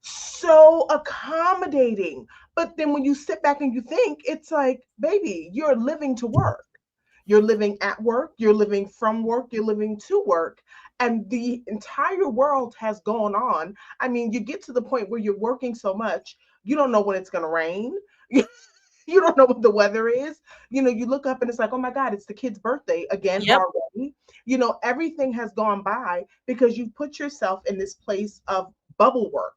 so accommodating. But then when you sit back and you think, it's like, baby, you're living to work. You're living at work, you're living from work, you're living to work. And the entire world has gone on. I mean, you get to the point where you're working so much, you don't know when it's going to rain. You don't know what the weather is. You look up and it's like, oh my God, it's the kid's birthday again Yep. already. Everything has gone by because you put yourself in this place of bubble work.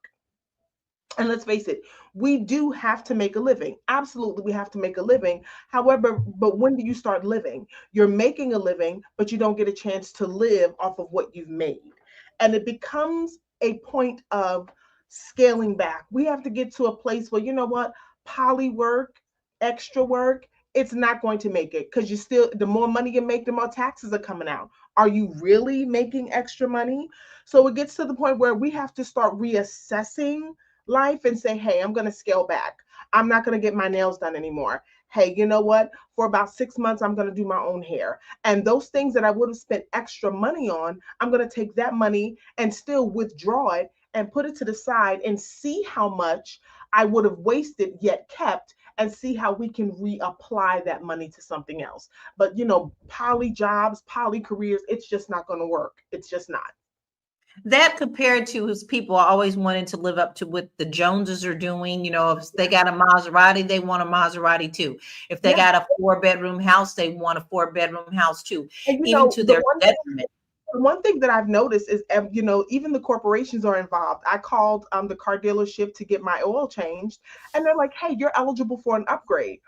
And let's face it, we do have to make a living. Absolutely, we have to make a living. However, but when do you start living? You're making a living, but you don't get a chance to live off of what you've made. And it becomes a point of scaling back. We have to get to a place where, you know what, poly work, extra work, it's not going to make it because the more money you make, the more taxes are coming out. Are you really making extra money? So it gets to the point where we have to start reassessing life and say, hey, I'm going to scale back. I'm not going to get my nails done anymore. Hey, you know what? For about 6 months, I'm going to do my own hair. And those things that I would have spent extra money on, I'm going to take that money and still withdraw it and put it to the side and see how much I would have wasted yet kept and see how we can reapply that money to something else. But, poly jobs, poly careers, it's just not going to work. It's just not. That compared to his people are always wanting to live up to what the Joneses are doing. If they got a Maserati, they want a Maserati too. If they Yeah. got a 4-bedroom house, they want a 4-bedroom house too, And even to the their one detriment. thing that I've noticed is, even the corporations are involved. I called the car dealership to get my oil changed, and they're like, "Hey, you're eligible for an upgrade."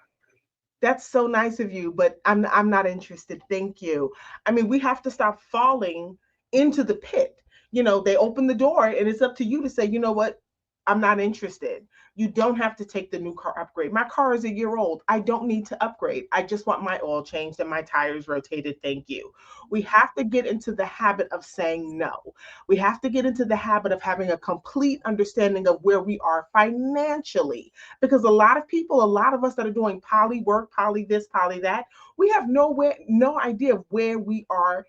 That's so nice of you, but I'm not interested. Thank you. I mean, we have to stop falling into the pit. They open the door and it's up to you to say, you know what? I'm not interested. You don't have to take the new car upgrade. My car is a year old. I don't need to upgrade. I just want my oil changed and my tires rotated. Thank you. We have to get into the habit of saying no. We have to get into the habit of having a complete understanding of where we are financially, because a lot of people, a lot of us that are doing poly work, poly this, poly that, we have no idea of where we are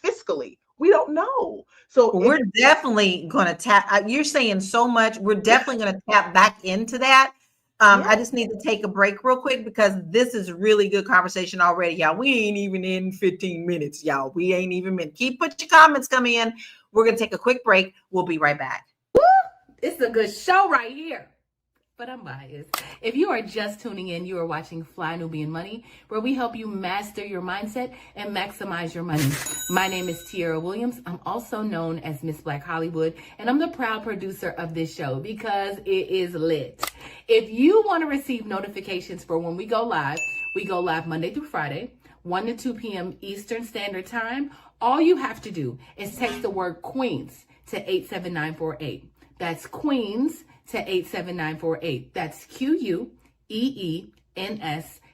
fiscally. We don't know. So Well, it, we're definitely going to tap. You're saying so much. We're definitely going to tap back into that. yeah, I just need to take a break real quick because this is really good conversation already, y'all. We ain't even in 15 minutes, y'all. We ain't even in. Put your comments coming in. We're going to take a quick break. We'll be right back. It's a good show right here. But I'm biased. If you are just tuning in, you are watching Fly Nubian Money, where we help you master your mindset and maximize your money. My name is Tiara Williams. I'm also known as Miss Black Hollywood, and I'm the proud producer of this show because it is lit. If you want to receive notifications for when we go live Monday through Friday, 1 to 2 p.m. Eastern Standard Time. All you have to do is text the word Queens to 87948. That's Queens to 87948. That's QUEENS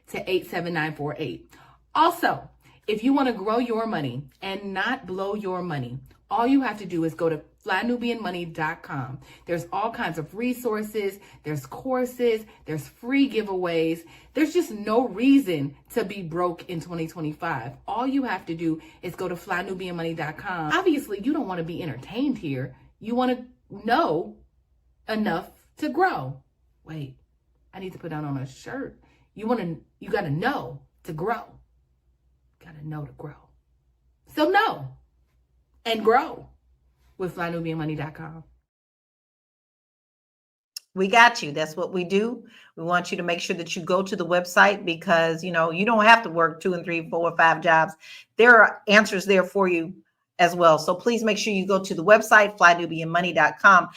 to 87948. Also, if you want to grow your money and not blow your money, all you have to do is go to flynubianmoney.com. There's all kinds of resources, there's courses, there's free giveaways. There's just no reason to be broke in 2025. All you have to do is go to flynubianmoney.com. Obviously, you don't want to be entertained here. You want to know enough to grow. Wait, I need to put that on a shirt. You got to know to grow. Got to know to grow. So know and grow with flynubianmoney.com. We got you. That's what we do. We want you to make sure that you go to the website because, you don't have to work 2 and 3, 4, or 5 jobs. There are answers there for you as well. So please make sure you go to the website, flynubianmoney.com.